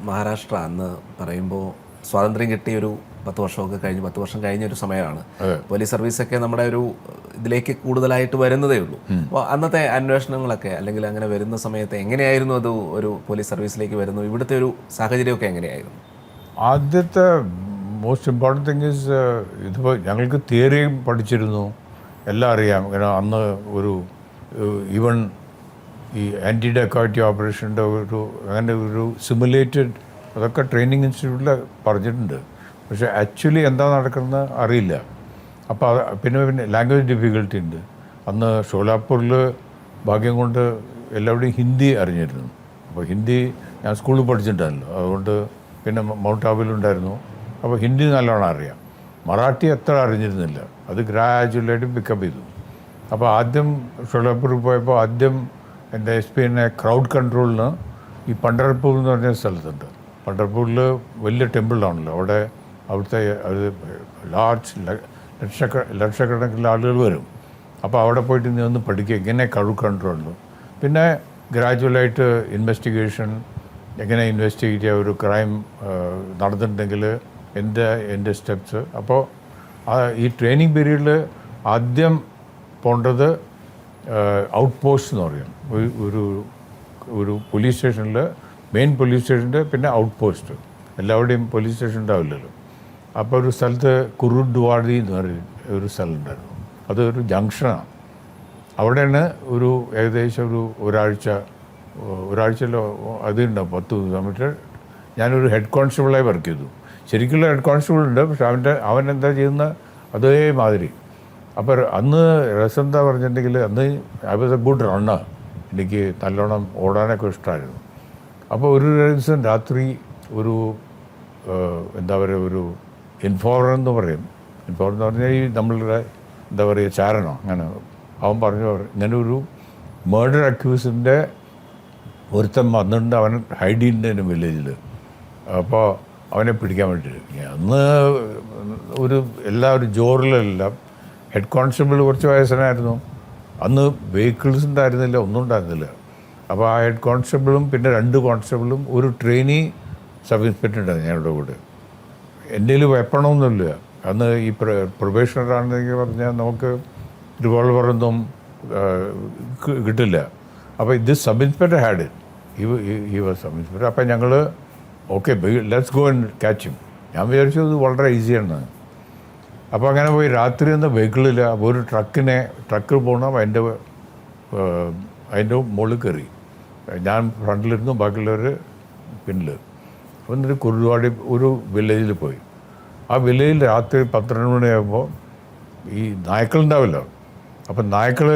മഹാരാഷ്ട്ര അന്ന് പറയുമ്പോൾ സ്വാതന്ത്ര്യം കിട്ടിയൊരു 10 വർഷമൊക്കെ കഴിഞ്ഞ് 10 വർഷം കഴിഞ്ഞൊരു സമയമാണ്. പോലീസ് സർവീസൊക്കെ നമ്മുടെ ഒരു ഇതിലേക്ക് കൂടുതലായിട്ട് വരുന്നതേ ഉള്ളൂ. അപ്പോൾ അന്നത്തെ അന്വേഷണങ്ങളൊക്കെ അല്ലെങ്കിൽ അങ്ങനെ വരുന്ന സമയത്ത് എങ്ങനെയായിരുന്നു അത് ഒരു പോലീസ് സർവീസിലേക്ക് വരുന്നു? ഇവിടുത്തെ ഒരു സാഹചര്യമൊക്കെ എങ്ങനെയായിരുന്നു? ആദ്യത്തെ മോസ്റ്റ് ഇമ്പോർട്ടൻറ്റ് തിങ് ഈസ് ഇതിപ്പോൾ ഞങ്ങൾക്ക് തിയറിയും പഠിച്ചിരുന്നു, എല്ലാം അറിയാം. ഇങ്ങനെ അന്ന് ഒരു ഈവൻ ഈ ആൻറ്റി ഡെക്കോയിറ്റി ഓപ്പറേഷൻ്റെ അങ്ങനെ ഒരു സിമുലേറ്റഡ് അതൊക്കെ ട്രെയിനിങ് ഇൻസ്റ്റിറ്റ്യൂട്ടിൽ പറഞ്ഞിട്ടുണ്ട്. പക്ഷേ ആക്ച്വലി എന്താ നടക്കുന്നത് അറിയില്ല. അപ്പോൾ പിന്നെ ലാംഗ്വേജ് ഡിഫിക്കൽട്ടി ഉണ്ട്. അന്ന് ഷോലാപ്പൂരിൽ ഭാഗ്യം കൊണ്ട് എല്ലാവരുടെയും ഹിന്ദി അറിഞ്ഞിരുന്നു. അപ്പോൾ ഹിന്ദി ഞാൻ സ്കൂളിൽ പഠിച്ചിട്ടുണ്ടല്ലോ, അതുകൊണ്ട് പിന്നെ മൗണ്ട് ആബുലുണ്ടായിരുന്നു. അപ്പോൾ ഹിന്ദി നല്ലോണം അറിയാം. മറാഠി അത്ര അറിഞ്ഞിരുന്നില്ല, അത് ഗ്രാജുവലായിട്ട് പിക്കപ്പ് ചെയ്തു. അപ്പോൾ ആദ്യം ഷോലാപ്പൂരിൽ പോയപ്പോൾ ആദ്യം എൻ്റെ എന്നെ ക്രൗഡ് കൺട്രോളിന് ഈ പണ്ഡർപൂർ എന്ന് പറഞ്ഞ സ്ഥലത്തുണ്ട്. പണ്ഡർപൂരിൽ വലിയ ടെമ്പിളാണല്ലോ, അവിടുത്തെ അത് ലക്ഷക്കണക്കിന് ആളുകൾ വരും. അപ്പോൾ അവിടെ പോയിട്ട് നീ ഒന്ന് പഠിക്കുക എങ്ങനെ ക്രൗഡ് കൺട്രോളിന്. പിന്നെ ഗ്രാജുവലായിട്ട് ഇൻവെസ്റ്റിഗേഷൻ, എങ്ങനെ ഇൻവെസ്റ്റിഗേറ്റ് ചെയ്യുക, ഒരു ക്രൈം നടന്നിട്ടുണ്ടെങ്കിൽ എൻ്റെ സ്റ്റെപ്സ്. അപ്പോൾ ഈ ട്രെയിനിങ് പീരീഡിൽ ആദ്യം പോകേണ്ടത് ഔട്ട് പോസ്റ്റ് എന്ന് പറയും. ഒരു പോലീസ് സ്റ്റേഷനിൽ, മെയിൻ പോലീസ് സ്റ്റേഷൻ്റെ പിന്നെ ഔട്ട് പോസ്റ്റ്. എല്ലാവരുടെയും പോലീസ് സ്റ്റേഷൻ ഉണ്ടാവില്ലല്ലോ. അപ്പോൾ ഒരു സ്ഥലത്ത് കുറുഡ്വാടി എന്ന് പറയും ഒരു സ്ഥലം ഉണ്ടായിരുന്നു. അതൊരു ജംഗ്ഷനാണ്. അവിടെയാണ് ഏകദേശം ഒരാഴ്ചയിലോ അതുണ്ടാവും 10 കിലോമീറ്റർ. ഞാനൊരു ഹെഡ് കോൺസ്റ്റബിളായി വർക്ക് ചെയ്തു. ശരിക്കുള്ള ഹെഡ് കോൺസ്റ്റബിൾ ഉണ്ട്, പക്ഷെ അവൻ എന്താ ചെയ്യുന്ന അതേമാതിരി. അപ്പോൾ അന്ന് രസം എന്താ പറഞ്ഞിട്ടുണ്ടെങ്കിൽ അന്ന് I was A good runner. എനിക്ക് നല്ലോണം ഓടാനൊക്കെ ഇഷ്ടമായിരുന്നു. അപ്പോൾ ഒരു ദിവസം രാത്രി എന്താ പറയുക, ഒരു ഇൻഫോർമർ എന്ന് പറയും. ഇൻഫോർമർ എന്ന് പറഞ്ഞാൽ ഈ നമ്മളുടെ എന്താ പറയുക ചാരണോ അങ്ങനെ. അവൻ പറഞ്ഞു ഇങ്ങനെ ഒരു മേർഡർ അക്യൂസിൻ്റെ ഒരുത്തൻ വന്നിട്ടുണ്ട്, അവൻ ഹൈഡ് ചെയ്യുന്നതിന് വില്ലേജിൽ. അപ്പോൾ അവനെ പിടിക്കാൻ വേണ്ടിയിട്ട് അന്ന് എല്ലാവരും ജോറിലെല്ലാം ഹെഡ് കോൺസ്റ്റബിൾ കുറച്ച് വയസ്സനായിരുന്നു. അന്ന് വെഹിക്കിൾസ് ഉണ്ടായിരുന്നില്ല, ഒന്നും ഉണ്ടായിരുന്നില്ല. അപ്പോൾ ആ ഹെഡ് കോൺസ്റ്റബിളും പിന്നെ 2 കോൺസ്റ്റബിളും ഒരു ട്രെയിനി സബ് ഇൻസ്പെക്ടർ ഉണ്ടായിരുന്നു ഞങ്ങളുടെ കൂടെ. എൻ്റെ കയ്യിൽ വെപ്പണമൊന്നുമില്ല. അന്ന് ഈ പ്രൊബേഷണറാണെന്നെങ്കിൽ പറഞ്ഞാൽ നമുക്ക് റിവോൾവറൊന്നും കിട്ടില്ല. അപ്പോൾ ഇത് സബ് ഇൻസ്പെക്ടർ ഹാഡ് ഈ വാസ് സബ് ഇൻസ്പെക്ടർ. അപ്പോൾ ഞങ്ങൾ okay let's go and catch him. ഞാൻ വിചാരിച്ചു ഇത് വളരെ ഈസിയാണ്. അപ്പോൾ അങ്ങനെ പോയി രാത്രി ഒന്നും വെഹിക്കിളില്ല. അപ്പോൾ ഒരു ട്രക്ക് പോകണം, അതിൻ്റെ മുകളിൽ കയറി. ഞാൻ ഫ്രണ്ടിലിരുന്നു, ബാക്കിയുള്ളവർ പിന്നിൽ. എന്നിട്ട് കുറുവാടി ഒരു വില്ലേജിൽ പോയി. ആ വില്ലേജിൽ രാത്രി 12 മണിയാകുമ്പോൾ ഈ നായ്ക്കളുണ്ടാവില്ല. അപ്പം നായ്ക്കൾ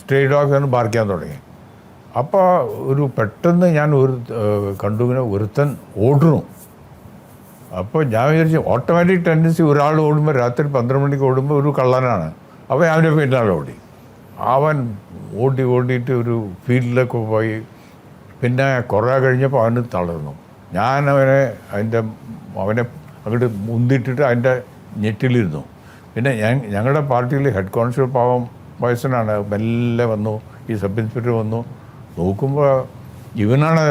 സ്ട്രേ ഡോഗ്സ് ബാർക്കാൻ തുടങ്ങി. അപ്പോൾ പെട്ടെന്ന് ഞാൻ കണ്ടു ഇങ്ങനെ ഒരുത്തൻ ഓടുന്നു. അപ്പോൾ ഞാൻ വിചാരിച്ചു ഓട്ടോമാറ്റിക് ടെൻഡൻസി ഒരാൾ ഓടുമ്പോൾ രാത്രി 12 മണിക്ക് ഓടുമ്പോൾ ഒരു കള്ളനാണ്. അപ്പോൾ അവൻ്റെ പിന്നാലെ ഓടി. അവൻ ഓടിയിട്ട് ഒരു ഫീൽഡിലൊക്കെ പോയി. പിന്നെ കുറേ കഴിഞ്ഞപ്പോൾ അവന് തളർന്നു. ഞാൻ അവനെ അങ്ങോട്ട് മുന്തിട്ടിട്ട് അതിൻ്റെ ഞെട്ടിലിരുന്നു. പിന്നെ ഞങ്ങളുടെ പാർട്ടിയിൽ ഹെഡ് കോൺസ്റ്റബിൾ പാവം വയസ്സനാണ്, മെല്ലെ വന്നു. ഈ സബ് ഇൻസ്പെക്ടർ വന്നു. നോക്കുമ്പോൾ ഇവനാണ്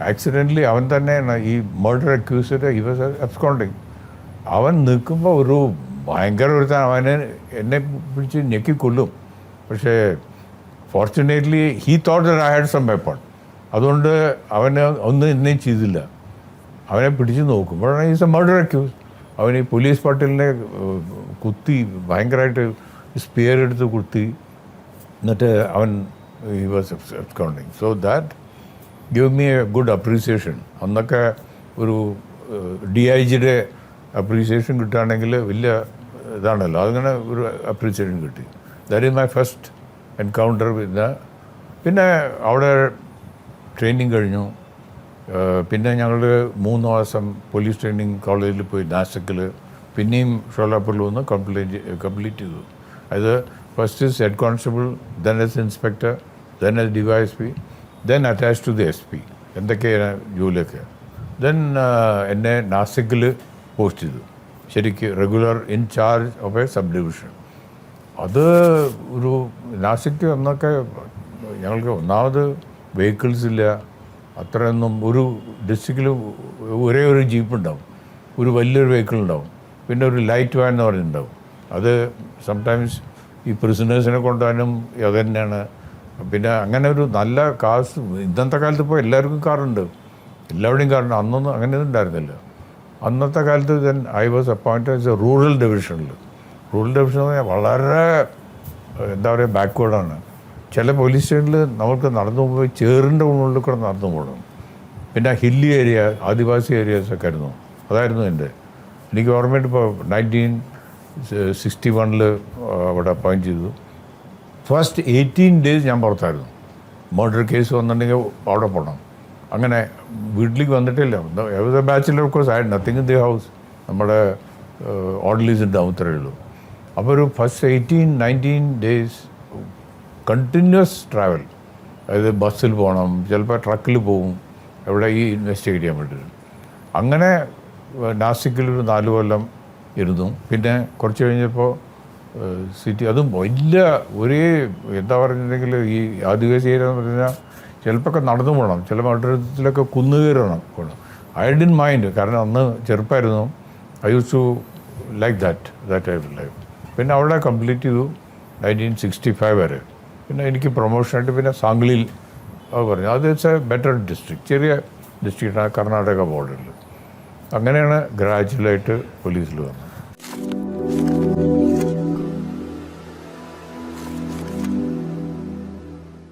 ആക്സിഡൻ്റലി അവൻ തന്നെയാണ് ഈ murder accused. He was absconding. അവൻ നിൽക്കുമ്പോൾ ഒരു ഭയങ്കര അവനെ എന്നെ പിടിച്ച് ഞെക്കിക്കൊല്ലും. പക്ഷേ fortunately he thought that I had some weapon. അതുകൊണ്ട് അവന് ഒന്നും എന്നെയും ചെയ്തില്ല. അവനെ പിടിച്ച് നോക്കുമ്പോഴാണ് ഈസ് എ മർഡർ അക്യൂസ്. അവൻ ഈ പോലീസ് പാട്ടിലിനെ കുത്തി ഭയങ്കരമായിട്ട് സ്പിയർ എടുത്ത് കുത്തി. എന്നിട്ട് അവൻ he was absconding. So that give me A good appreciation. അന്നൊക്കെ ഒരു DIGയുടെ അപ്രീസിയേഷൻ കിട്ടുകയാണെങ്കിൽ വലിയ ഇതാണല്ലോ. അതിങ്ങനെ ഒരു അപ്രീസിയേഷൻ കിട്ടി. That is my first encounter പിന്നെ അവിടെ ട്രെയിനിങ് കഴിഞ്ഞു. പിന്നെ ഞങ്ങൾ 3 മാസം പോലീസ് ട്രെയിനിങ് കോളേജിൽ പോയി നാസിക്കിൽ. പിന്നെയും ഷോലാപ്പൂരിൽ വന്ന് കംപ്ലീറ്റ് ചെയ്തു. അത് first is head constable, then as inspector, then as DYSP, then attach to the SP. എന്തൊക്കെയാണ് ജോലിയൊക്കെ. ദെൻ എന്നെ നാസിക്കിൽ പോസ്റ്റ് ചെയ്തു. ശരിക്ക് regular in charge of a subdivision. അത് നാസിക്ക് അന്നൊക്കെ ഞങ്ങൾക്ക് ഒന്നാമത് വെഹിക്കിൾസ് ഇല്ല. അത്രയൊന്നും ഒരു ഡിസ്ട്രിക്റ്റിൽ ഒരേ ഒരു ജീപ്പ് ഉണ്ടാവും, ഒരു വലിയൊരു വെഹിക്കിൾ ഉണ്ടാവും, പിന്നെ ഒരു ലൈറ്റ് വാൻ എന്ന് പറഞ്ഞിട്ടുണ്ടാവും. അത് സംടൈംസ് ഈ പ്രിസണേഴ്സിനെ കൊണ്ടുപോകാനും അത് തന്നെയാണ്. പിന്നെ അങ്ങനെ ഒരു നല്ല കാസ് ഇന്നത്തെ കാലത്ത് ഇപ്പോൾ എല്ലാവർക്കും കാറുണ്ട്, എല്ലാവരുടെയും കാറുണ്ട്. അന്നൊന്നും അങ്ങനെയൊന്നും ഉണ്ടായിരുന്നില്ല. അന്നത്തെ കാലത്ത് then I was appointed rural ഡിവിഷനിൽ. റൂറൽ ഡിവിഷൻ എന്ന് പറഞ്ഞാൽ വളരെ എന്താ പറയുക ബാക്ക്വേർഡാണ്. ചില പോലീസ് സ്റ്റേഷനിൽ നമുക്ക് നടന്നു പോയി ചേറിൻ്റെ ഉള്ളിൽ കൂടെ നടന്നു പോകണം. പിന്നെ ഹില്ലി ഏരിയ, ആദിവാസി ഏരിയാസൊക്കെ ആയിരുന്നു. അതായിരുന്നു എനിക്ക് ഓർമ്മയുണ്ട്. ഇപ്പോൾ 1961 അവിടെ അപ്പോയിൻറ്റ് ചെയ്തു. ഫസ്റ്റ് 18 days ഞാൻ പുറത്തായിരുന്നു. മർഡർ കേസ് വന്നിട്ടുണ്ടെങ്കിൽ അവിടെ പോകണം. അങ്ങനെ വീട്ടിലേക്ക് വന്നിട്ടില്ല. ബാച്ചിലർ ഓഫ് കോഴ്സ് ആയിരുന്നു, നത്തിങ് ഇൻ ദി ഹൗസ്. നമ്മുടെ ഓർഡർലീസ് ഉണ്ടാവും, ഇത്രയേ ഉള്ളൂ. അപ്പോൾ ഒരു ഫസ്റ്റ് 18-19 days കണ്ടിന്യൂസ് ട്രാവൽ. അതായത് ബസ്സിൽ പോകണം, ചിലപ്പോൾ ട്രക്കിൽ പോകും, എവിടെ ഈ ഇൻവെസ്റ്റിഗേറ്റ് ചെയ്യാൻ വേണ്ടിയിട്ട്. അങ്ങനെ നാസിക്കിലൊരു 4 കൊല്ലം ഇരുന്നു. പിന്നെ കുറച്ച് കഴിഞ്ഞപ്പോൾ സിറ്റി, അതും വലിയ ഒരേ എന്താ പറഞ്ഞിട്ടുണ്ടെങ്കിൽ ഈ ആദിവാസി ഏരിയ എന്ന് പറഞ്ഞാൽ ചിലപ്പോൾ നടന്നു പോകണം, ചില മണ്ഡലത്തിലൊക്കെ കുന്നുകയറണം പോകണം. ഐ ഡിൻ മൈൻഡ്, കാരണം അന്ന് ചെറുപ്പമായിരുന്നു. I use to like that type life. പിന്നെ അവിടെ കംപ്ലീറ്റ് ചെയ്തു 1965 വരെ. പിന്നെ എനിക്ക് പ്രൊമോഷനായിട്ട് പിന്നെ സാംഗ്ലിയിൽ അത് പറഞ്ഞു. അത് ഇറ്റ്സ് എ ബെറ്റർ ഡിസ്ട്രിക്ട്, ചെറിയ ഡിസ്ട്രിക്റ്റാണ്, കർണാടക ബോർഡറിൽ. അങ്ങനെയാണ് ഗ്രാജുവലായിട്ട് പോലീസിൽ വന്നത്.